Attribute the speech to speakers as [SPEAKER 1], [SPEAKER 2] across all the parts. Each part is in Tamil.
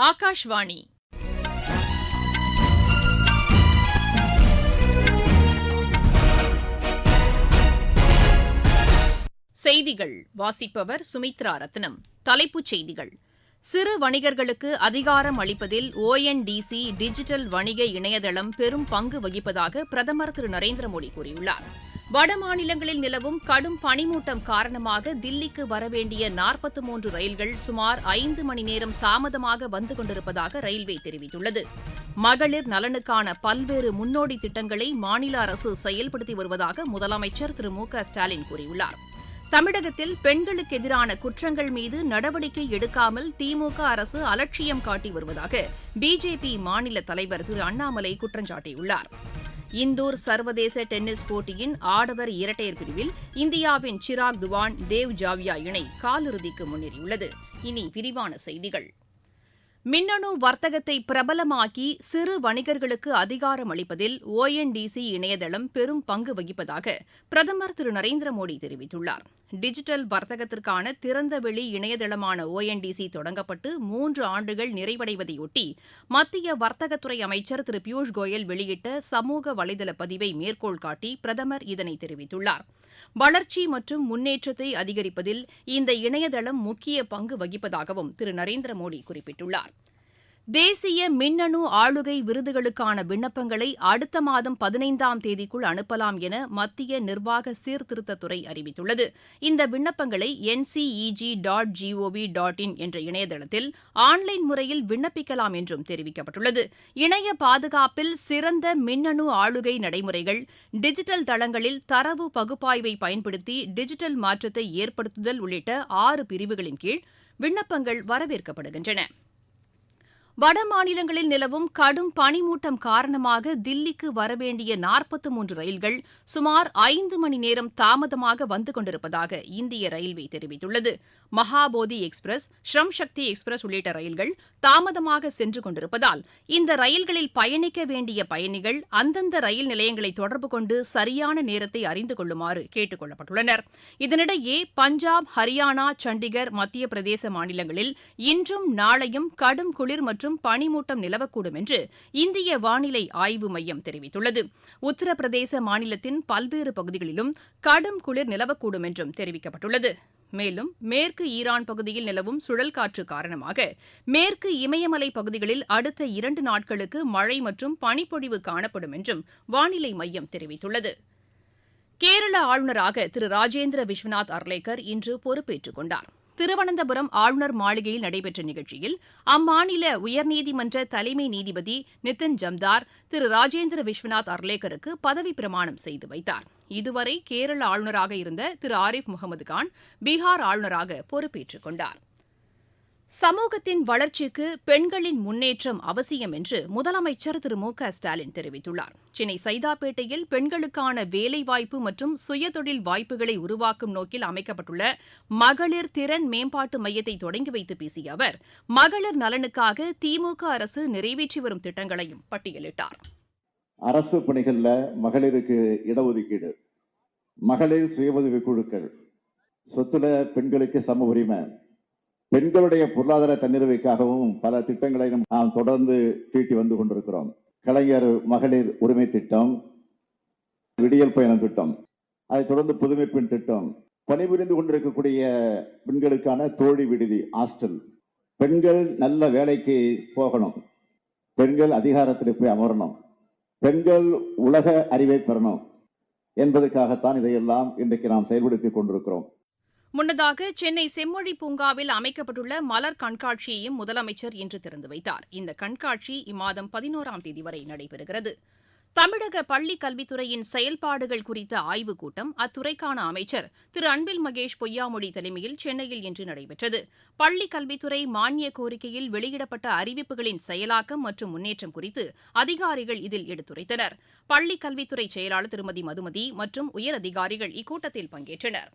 [SPEAKER 1] ஆகாஷ்வாணி செய்திகள் வாசிப்பவர் சுமித்ரா ரத்னம். தலைப்புச் செய்திகள்: சிறு வணிகர்களுக்கு அதிகாரம் அளிப்பதில் ONDC டிஜிட்டல் வணிக இணையதளம் பெரும் பங்கு வகிப்பதாக பிரதமர் திரு நரேந்திர மோடி கூறியுள்ளார். வடமாநிலங்களில் நிலவும் கடும் பனிமூட்டம் காரணமாக தில்லிக்கு வரவேண்டிய 43 ரயில்கள் சுமார் 5 மணி நேரம் தாமதமாக வந்து கொண்டிருப்பதாக ரயில்வே தெரிவித்துள்ளது. மகளிர் நலனுக்கான பல்வேறு முன்னோடி திட்டங்களை மாநில அரசு செயல்படுத்தி வருவதாக முதலமைச்சர் திரு மு.க.ஸ்டாலின் கூறியுள்ளார். தமிழகத்தில் பெண்களுக்கு எதிரான குற்றங்கள் மீது நடவடிக்கை எடுக்காமல் திமுக அரசு அலட்சியம் காட்டி வருவதாக பிஜேபி மாநில தலைவர் திரு அண்ணாமலை குற்றம் சாட்டியுள்ளார். இந்தூர் சர்வதேச டென்னிஸ் போட்டியின் ஆடவர் இரட்டையர் பிரிவில் இந்தியாவின் சிராக் துவான், தேவ் ஜாவியா இணை காலிறுதிக்கு முன்னேறியுள்ளது. இனி விரிவான செய்திகள். மின்னணு வர்த்தகத்தை பிரபலமாக்கி சிறு வணிகர்களுக்கு அதிகாரம் அளிப்பதில் ONDC இணையதளம் பெரும் பங்கு வகிப்பதாக பிரதமர் திரு நரேந்திர மோடி தெரிவித்துள்ளார். டிஜிட்டல் வர்த்தகத்திற்கான திறந்தவெளி இணையதளமான ONDC தொடங்கப்பட்டு 3 ஆண்டுகள் நிறைவடைவதையொட்டி மத்திய வர்த்தகத்துறை அமைச்சர் திரு பியூஷ் கோயல் வெளியிட்ட சமூக வலைதள பதிவை மேற்கோள் காட்டி பிரதமர் இதனை தெரிவித்துள்ளார். வளர்ச்சி மற்றும் முன்னேற்றத்தை அதிகரிப்பதில் இந்த இணையதளம் முக்கிய பங்கு வகிப்பதாகவும் திரு நரேந்திர மோடி குறிப்பிட்டுள்ளார். தேசிய மின்னணு ஆளுகை விருதுகளுக்கான விண்ணப்பங்களை அடுத்த மாதம் 15ஆம் தேதிக்குள் அனுப்பலாம் என மத்திய நிர்வாக சீர்திருத்தத்துறை அறிவித்துள்ளது. இந்த விண்ணப்பங்களை nceg.gov.in என்ற இணையதளத்தில் ஆன்லைன் முறையில் விண்ணப்பிக்கலாம் என்றும் தெரிவிக்கப்பட்டுள்ளது. இணைய பாதுகாப்பில் சிறந்த மின்னணு ஆளுகை நடைமுறைகள், டிஜிட்டல் தளங்களில் தரவு பகுப்பாய்வை பயன்படுத்தி டிஜிட்டல் மாற்றத்தை ஏற்படுத்துதல் உள்ளிட்ட 6 பிரிவுகளின் கீழ் விண்ணப்பங்கள் வரவேற்கப்படுகின்றன. வடமாநிலங்களில் நிலவும் கடும் பனிமூட்டம் காரணமாக தில்லிக்கு வரவேண்டிய 43 ரயில்கள் சுமார் 5 மணி நேரம் தாமதமாக வந்து கொண்டிருப்பதாக இந்திய ரயில்வே தெரிவித்துள்ளது. மகாபோதி எக்ஸ்பிரஸ், ஸ்ரம் சக்தி எக்ஸ்பிரஸ் உள்ளிட்ட ரயில்கள் தாமதமாக சென்று கொண்டிருப்பதால் இந்த ரயில்களில் பயணிக்க வேண்டிய பயணிகள் அந்தந்த ரயில் நிலையங்களை தொடர்பு கொண்டு சரியான நேரத்தை அறிந்து கொள்ளுமாறு கேட்டுக் கொள்ளப்பட்டுள்ளனர். இதனிடையே பஞ்சாப், ஹரியானா, சண்டிகர், மத்திய பிரதேச மாநிலங்களில் இன்றும் நாளையும் கடும் குளிர் மற்றும் பனிமூட்டம் நிலவக்கூடும் என்று இந்திய வானிலை ஆய்வு மையம் தெரிவித்துள்ளது. உத்தரப்பிரதேச மாநிலத்தின் பல்வேறு பகுதிகளிலும் கடும் குளிர் நிலவக்கூடும் என்றும் தெரிவிக்கப்பட்டுள்ளது. மேலும் மேற்கு ஈரான் பகுதியில் நிலவும் சுழல் காற்று காரணமாக மேற்கு இமயமலை பகுதிகளில் அடுத்த 2 நாட்களுக்கு மழை மற்றும் பனிப்பொழிவு காணப்படும் என்றும் வானிலை மையம் தெரிவித்துள்ளது. கேரள ஆளுநராக திரு ராஜேந்திர விஸ்வநாத் அர்லேக்கர் இன்று பொறுப்பேற்றுக் கொண்டார். திருவனந்தபுரம் ஆளுநர் மாளிகையில் நடைபெற்ற நிகழ்ச்சியில் அம்மாநில உயர்நீதிமன்ற தலைமை நீதிபதி நிதின் ஜம்தார் திரு ராஜேந்திர விஸ்வநாத் அர்லேக்கருக்கு பதவிப் பிரமாணம் செய்து வைத்தார். இதுவரை கேரள ஆளுநராக இருந்த திரு ஆரிஃப் முகமது கான் பீகார் ஆளுநராக பொறுப்பேற்றுக் கொண்டார். சமூகத்தின் வளர்ச்சிக்கு பெண்களின் முன்னேற்றம் அவசியம் என்று முதலமைச்சர் திரு மு.க.ஸ்டாலின் தெரிவித்துள்ளார். சென்னை சைதாப்பேட்டையில் பெண்களுக்கான வேலைவாய்ப்பு மற்றும் சுயதொழில் வாய்ப்புகளை உருவாக்கும் நோக்கில் அமைக்கப்பட்டுள்ள மகளிர் திறன் மேம்பாட்டு மையத்தை தொடங்கி வைத்து பேசிய அவர் மகளிர் நலனுக்காக திமுக அரசு நிறைவேற்றி வரும் திட்டங்களையும் பட்டியலிட்டார்.
[SPEAKER 2] அரசு பணிகளில் மகளிருக்கு இடஒதுக்கீடு, மகளிர் சுய உதவி குழுக்கள், சொத்துல பெண்களுக்கு சம உரிமை, பெண்களுடைய பொருளாதார தன்னிறைவுக்காகவும் பல திட்டங்களை நாம் தொடர்ந்து தீட்டி வந்து கொண்டிருக்கிறோம். கலைஞர் மகளிர் உரிமை திட்டம், விடியல் பயணம் திட்டம், அதை தொடர்ந்து புதுமை பெண் திட்டம், பணிபுரிந்து கொண்டிருக்கக்கூடிய பெண்களுக்கான தோழி விடுதி, ஹாஸ்டல், பெண்கள் நல்ல வேலைக்கு போகணும், பெண்கள் அதிகாரத்தில் போய் அமரணும், பெண்கள் உலக அறிவை பெறணும் என்பதற்காகத்தான் இதையெல்லாம் இன்றைக்கு நாம் செயல்படுத்திக் கொண்டிருக்கிறோம்.
[SPEAKER 1] முன்னதாக சென்னை செம்மொழி பூங்காவில் அமைக்கப்பட்டுள்ள மலர் கண்காட்சியையும் முதலமைச்சர் இன்று திறந்து வைத்தார். இந்த கண்காட்சி இம்மாதம் 11ஆம் தேதி வரை நடைபெறுகிறது. தமிழக பள்ளிக் கல்வித்துறையின் செயல்பாடுகள் குறித்த ஆய்வுக் கூட்டம் அத்துறைக்கான அமைச்சர் திரு அன்பில் மகேஷ் பொய்யாமொழி தலைமையில் சென்னையில் இன்று நடைபெற்றது. பள்ளிக் கல்வித்துறை மானிய கோரிக்கையில் வெளியிடப்பட்ட அறிவிப்புகளின் செயலாக்கம் மற்றும் முன்னேற்றம் குறித்து அதிகாரிகள் இதில் எடுத்துரைத்தனர். பள்ளிக் கல்வித்துறை செயலாளர் திருமதி மதுமதி மற்றும் உயரதிகாரிகள் இக்கூட்டத்தில் பங்கேற்றனர்.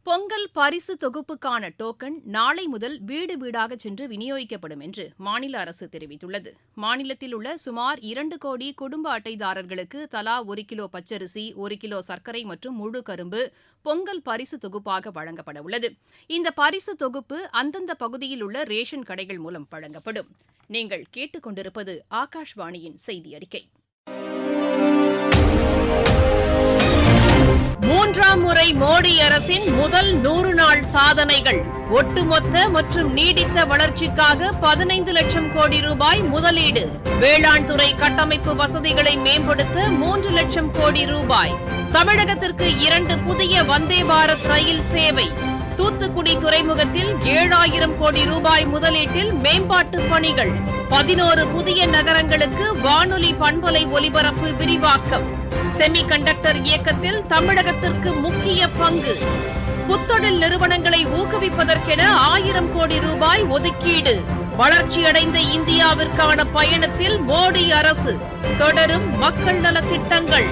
[SPEAKER 1] பொங்கல் பரிசு தொகுப்புக்கான டோக்கன் நாளை முதல் வீடு வீடாக சென்று விநியோகிக்கப்படும் என்று மாநில அரசு தெரிவித்துள்ளது. மாநிலத்தில் உள்ள சுமார் 2 கோடி குடும்ப அட்டைதாரர்களுக்கு தலா 1 கிலோ பச்சரிசி, 1 கிலோ சர்க்கரை மற்றும் முழு கரும்பு பொங்கல் பரிசு தொகுப்பாக வழங்கப்பட உள்ளது. இந்த பரிசு தொகுப்பு அந்தந்த பகுதியில் உள்ள ரேஷன் கடைகள் மூலம் வழங்கப்படும். நீங்கள் கேட்டுக்கொண்டிருப்பது ஆகாஷ்வாணியின் செய்தி அறிக்கை. 3ஆம் முறை மோடி அரசின் முதல் 100 நாள் சாதனைகள். ஒட்டுமொத்த மற்றும் நீடித்த வளர்ச்சிக்காக 15 லட்சம் கோடி ரூபாய் முதலீடு. வேளாண் துறை கட்டமைப்பு வசதிகளை மேம்படுத்த 3 லட்சம் கோடி ரூபாய். தமிழகத்திற்கு 2 புதிய வந்தே பாரத் ரயில் சேவை. தூத்துக்குடி துறைமுகத்தில் 7000 கோடி ரூபாய் முதலீட்டில் மேம்பாட்டு பணிகள். 11 புதிய நகரங்களுக்கு வானொலி பண்பலை ஒலிபரப்பு விரிவாக்கம். செமி கண்டக்டர் இயக்கத்தில் தமிழகத்திற்கு முக்கிய பங்கு. புத்தொழில் நிறுவனங்களை ஊக்குவிப்பதற்கென 1000 கோடி ரூபாய் ஒதுக்கீடு. வளர்ச்சியடைந்த இந்தியாவிற்கான பயணத்தில் மோடி அரசு. தொடரும் மக்கள் நலத் திட்டங்கள்.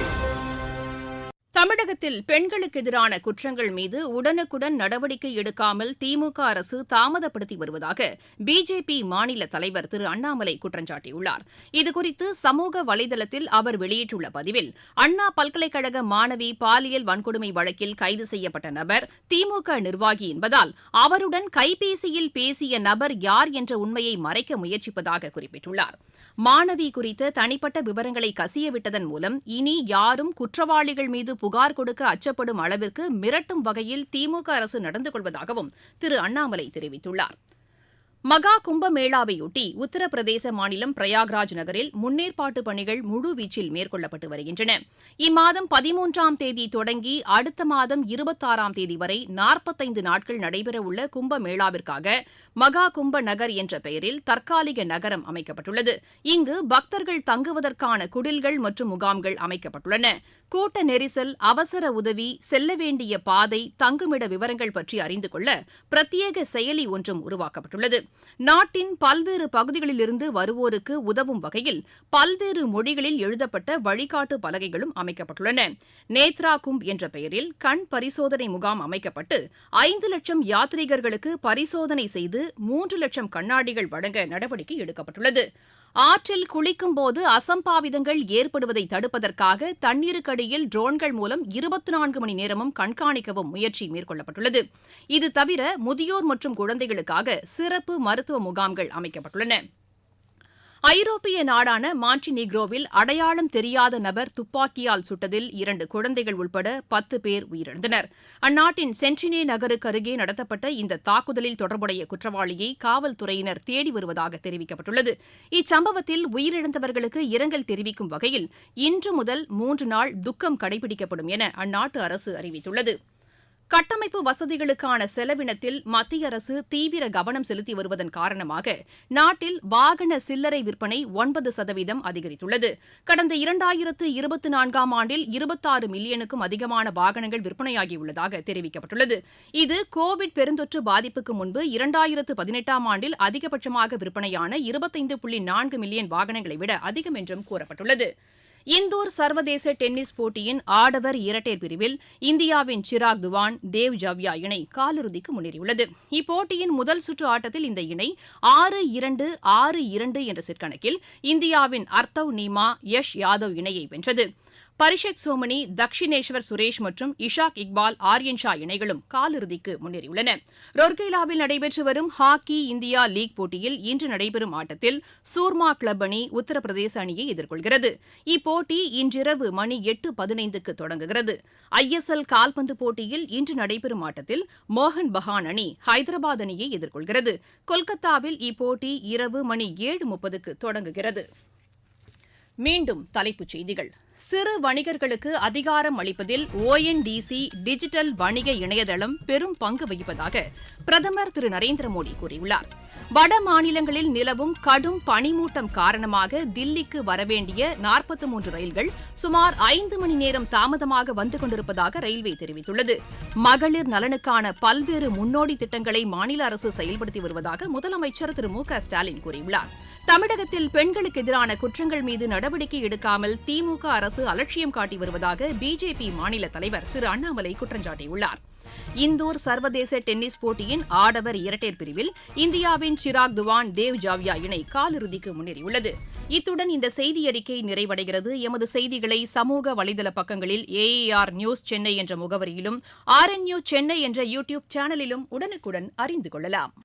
[SPEAKER 1] தமிழகத்தில் பெண்களுக்கு எதிரான குற்றங்கள் மீது உடனுக்குடன் நடவடிக்கை எடுக்காமல் திமுக அரசு தாமதப்படுத்தி வருவதாக பிஜேபி மாநில தலைவர் திரு அண்ணாமலை குற்றம் சாட்டியுள்ளார். இதுகுறித்து சமூக வலைதளத்தில் அவர் வெளியிட்டுள்ள பதிவில், அண்ணா பல்கலைக்கழக மாணவி பாலியல் வன்கொடுமை வழக்கில் கைது செய்யப்பட்ட நபர் திமுக நிர்வாகி என்பதால் அவருடன் கைபேசியில் பேசிய நபர் யார் என்ற உண்மையை மறைக்க முயற்சிப்பதாக குறிப்பிட்டுள்ளார். மாணவி குறித்த தனிப்பட்ட விவரங்களை கசியவிட்டதன் மூலம் இனி யாரும் குற்றவாளிகள் மீது புகார் கொடுக்க அச்சப்படும் அளவிற்கு மிரட்டும் வகையில் திமுக அரசு நடந்து கொள்வதாகவும் திரு அண்ணாமலை தெரிவித்துள்ளார். மகா கும்பமேளாவையொட்டி உத்தரப்பிரதேச மாநிலம் பிரயாக்ராஜ் நகரில் முன்னேற்பாட்டு பணிகள் முழுவீச்சில் மேற்கொள்ளப்பட்டு வருகின்றன. இம்மாதம் 13ஆம் தேதி தொடங்கி அடுத்த மாதம் 26ஆம் தேதி வரை 45 நாட்கள் நடைபெறவுள்ள கும்பமேளாவிற்காக மகா கும்ப நகர் என்ற பெயரில் தற்காலிக நகரம் அமைக்கப்பட்டுள்ளது. இங்கு பக்தர்கள் தங்குவதற்கான குடில்கள் மற்றும் முகாம்கள் அமைக்கப்பட்டுள்ளன. கூட்ட நெரிசல், அவசர உதவி, செல்ல வேண்டிய பாதை, தங்குமிட விவரங்கள் பற்றி அறிந்து கொள்ள பிரத்யேக செயலி ஒன்றும் உருவாக்கப்பட்டுள்ளது. நாட்டின் பல்வேறு பகுதிகளிலிருந்து வருவோருக்கு உதவும் வகையில் பல்வேறு மொழிகளில் எழுதப்பட்ட வழிகாட்டு பலகைகளும் அமைக்கப்பட்டுள்ளன. நேத்ரா கும்ப் என்ற பெயரில் கண் பரிசோதனை முகாம் அமைக்கப்பட்டு 5 லட்சம் யாத்ரீகர்களுக்கு பரிசோதனை செய்து 3 லட்சம் கண்ணாடிகள் வழங்க நடவடிக்கை எடுக்கப்பட்டுள்ளது. ஆற்றில் குளிக்கும் போது அசம்பாவிதங்கள் ஏற்படுவதை தடுப்பதற்காக தண்ணீருக்கடியில் ட்ரோன்கள் மூலம் 24 மணி நேரமும் கண்காணிக்கவும் முயற்சி மேற்கொள்ளப்பட்டுள்ளது. இது தவிர முதியோர் மற்றும் குழந்தைகளுக்காக சிறப்பு மருத்துவ முகாம்கள் அமைக்கப்பட்டுள்ளன. ஐரோப்பிய நாடான மாண்டினீக்ரோவில் அடையாளம் தெரியாத நபர் துப்பாக்கியால் சுட்டதில் 2 குழந்தைகள் உட்பட 10 பேர் உயிரிழந்தனர். அந்நாட்டின் சென்டினே நகருக்கு அருகே நடத்தப்பட்ட இந்த தாக்குதலில் தொடர்புடைய குற்றவாளியை காவல்துறையினர் தேடி வருவதாக தெரிவிக்கப்பட்டுள்ளது. இச்சம்பவத்தில் உயிரிழந்தவர்களுக்கு இரங்கல் தெரிவிக்கும் வகையில் இன்று முதல் 3 நாள் துக்கம் கடைபிடிக்கப்படும் என அந்நாட்டு அரசு அறிவித்துள்ளது. கட்டமைப்பு வசதிகளுக்கான செலவினத்தில் மத்திய அரசு தீவிர கவனம் செலுத்தி வருவதன் காரணமாக நாட்டில் வாகன சில்லறை விற்பனை 9% அதிகரித்துள்ளது. கடந்த 2024ஆம் ஆண்டில் 26 மில்லியனுக்கும் அதிகமான வாகனங்கள் விற்பனையாகியுள்ளதாக தெரிவிக்கப்பட்டுள்ளது. இது கோவிட் பெருந்தொற்று பாதிப்புக்கு முன்பு 2018ஆம் ஆண்டில் அதிகபட்சமாக விற்பனையான 25.4 மில்லியன் வாகனங்களை விட அதிகம் என்றும் கூறப்பட்டுள்ளது. இந்தூர் சர்வதேச டென்னிஸ் போட்டியின் ஆடவர் இரட்டையர் பிரிவில் இந்தியாவின் சிராக் துவான், தேவ் ஜவ்யா இணை காலிறுதிக்கு முன்னேறியுள்ளது. இப்போட்டியின் முதல் சுற்று ஆட்டத்தில் இந்த இணை 6-2, 6-2 என்ற செட் கணக்கில் இந்தியாவின் அர்த்தவ் நீமா, யஷ் யாதவ் இணையை வென்றது. பரிஷத் சோமனி, தக்ஷினேஸ்வர் சுரேஷ் மற்றும் இஷாக் இக்பால், ஆர்யன் ஷா இணைகளும் காலிறுதிக்கு முன்னேறியுள்ளன. ரொர்கேலாவில் நடைபெற்று வரும் ஹாக்கி இந்தியா லீக் போட்டியில் இன்று நடைபெறும் ஆட்டத்தில் சூர்மா கிளப் அணி உத்தரப்பிரதேச அணியை எதிர்கொள்கிறது. இப்போட்டி இன்றிரவு மணி 8:15க்கு தொடங்குகிறது. ISL கால்பந்து போட்டியில் இன்று நடைபெறும் ஆட்டத்தில் மோகன் பகான் அணி ஹைதராபாத் அணியை எதிர்கொள்கிறது. கொல்கத்தாவில் இப்போட்டி இரவு மணி 7:30க்கு தொடங்குகிறது. மீண்டும் தலைப்புச் செய்திகள். சிறு வணிகர்களுக்கு அதிகாரம் அளிப்பதில் ONDC டிஜிட்டல் வணிக இணையதளம் பெரும் பங்கு வகிப்பதாக பிரதமர் திரு நரேந்திர மோடி கூறியுள்ளார். வட மாநிலங்களில் நிலவும் கடும் பனிமூட்டம் காரணமாக தில்லிக்கு வரவேண்டிய 43 ரயில்கள் சுமார் 5 மணி நேரம் தாமதமாக வந்து கொண்டிருப்பதாக ரயில்வே தெரிவித்துள்ளது. மகளிர் நலனுக்கான பல்வேறு முன்னோடி திட்டங்களை மாநில அரசு செயல்படுத்தி வருவதாக முதலமைச்சர் திரு மு.க.ஸ்டாலின் கூறியுள்ளார். தமிழகத்தில் பெண்களுக்கு எதிரான குற்றங்கள் மீது நடவடிக்கை எடுக்காமல் திமுக அரசு அலட்சியம் காட்டி வருவதாக பிஜேபி மாநில தலைவர் திரு அண்ணாமலை குற்றம் சாட்டியுள்ளார். இந்தூர் சர்வதேச டென்னிஸ் போட்டியின் ஆடவர் இரட்டையர் பிரிவில் இந்தியாவின் சிராக் துவான் தேவ் ஜாவியா இணை காலிறுதிக்கு முன்னேறியுள்ளது. இத்துடன் இந்த செய்தியறிக்கை நிறைவடைகிறது. எமது செய்திகளை சமூக வலைதள பக்கங்களில் AAR நியூஸ் சென்னை என்ற முகவரியிலும் RNU சென்னை என்ற யூடியூப் சேனலிலும் உடனுக்குடன் அறிந்து கொள்ளலாம்.